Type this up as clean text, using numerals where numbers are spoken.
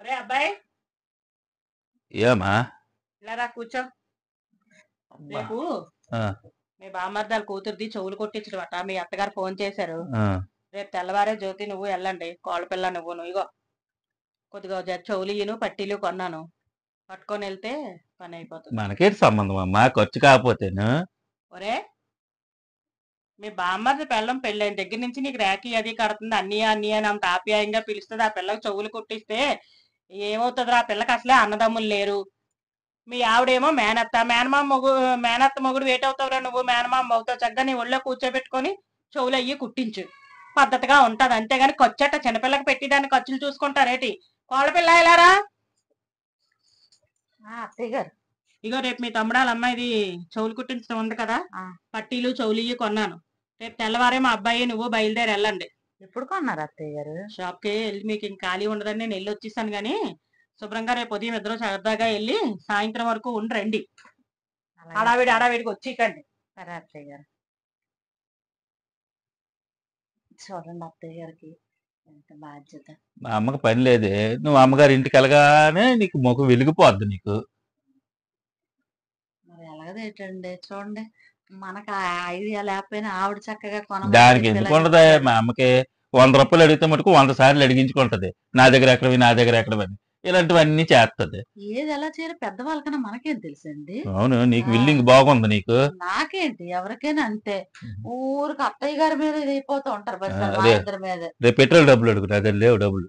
ఒరే అబ్బాయి, ఏమా? ఇలా రా కూర్చో. అబ్బా. రేపు ఆ, మీ బామ్మర్దాల కూతురుది చెవులు కొట్టించడమట. మీ అత్తగారు ఫోన్ చేశారు. ఆ. రేపు తెల్లవారే జ్యోతి నువ్వు వెళ్ళండి. కోళ్ళ పిల్ల నువ్వు ఇగో కొద్దిగా చెవులు ఇయ్యను పట్టీలు కొన్నాను. పట్టుకొని వెళ్తే పని అయిపోతుంది. మనకేంటి సంబంధం అమ్మా, ఖర్చు కాకపోతేను. ఒరే, మీ బామ్మర్ది పెళ్ళం పెళ్ళైన దగ్గర నుంచి నీకు ర్యాకీ అది కడుతుంది. అన్నయ్య అన్నయ్య అని అంత ఆప్యాయంగా పిలుస్తుంది. ఆ పిల్లకి చెవులు కుట్టిస్తే ఏమవుతుందిరా? ఆ పిల్లకి అసలే అన్నదమ్ములు లేరు. మీ ఆవిడేమో మేనత్త మేనత్త మొగుడు వేట్ అవుతావురా నువ్వు? మేనమామ అవుతావు. చక్కగా నీ ఒళ్ళో కూర్చోబెట్టుకొని చెవులు అయ్యి కుట్టించు. పద్ధతిగా ఉంటది. అంతేగాని ఖర్చట చిన్నపిల్లకి పెట్టి దాన్ని ఖర్చులు చూసుకుంటారేటి? కోళ్ళ పిల్ల ఇలారా. అత్తయ్య గారు. ఇగో రేపు మీ తమ్ముడాల అమ్మాయిది చెవులు కుట్టించడం ఉంది కదా, పట్టీలు చెవులు ఇయ్యి కొన్నాను. రేపు తెల్లవారే మా అబ్బాయి నువ్వు బయలుదేరి వెళ్ళండి. ఎప్పుడు కొన్నారు అత్తయ్య గారు? షాప్కి వెళ్ళి మీకు ఇంక ఖాళీ ఉండదని నేను వెళ్ళి వచ్చేసాను. గానీ శుభ్రంగా రేపు ఉదయం ఇద్దరు సరదాగా వెళ్ళి సాయంత్రం వరకు ఉండి రండి. ఆడావిడికి వచ్చేకండి. సరే అత్తయ్య గారు. చూడండి అత్తయ్య గారికి ఎంత బాధ్యత. మా అమ్మకి పని లేదే, నువ్వు అమ్మగారి ఇంటికి వెళ్ళగానే నీకు ముఖం వెలిగిపోద్ది నీకు. మరి ఎలాగదేటండి చూడండి, మనకు ఆ ఐడియా లేకపోయినా ఆవిడ చక్కగా దానికి ఎందుకు ఉండదా? మా అమ్మకి 100 రూపాయలు అడిగితే మటుకు 100 సార్లు అడిగించుకుంటది. నా దగ్గర ఎక్కడవి ఇలాంటివన్నీ చేస్తది. ఏది ఎలా చేయాలి పెద్దవాళ్ళకన్నా మనకేం తెలుసండి. అవును, నీకు విల్లింగ్ బాగుంది. నీకు నాకేంటి ఎవరికైనా అంతే. ఊరికి అత్తయ్య గారి మీద ఇది అయిపోతూ ఉంటారు. రేపు పెట్రోల్ డబ్బులు అడుగు, నా దగ్గర లేవు డబ్బులు.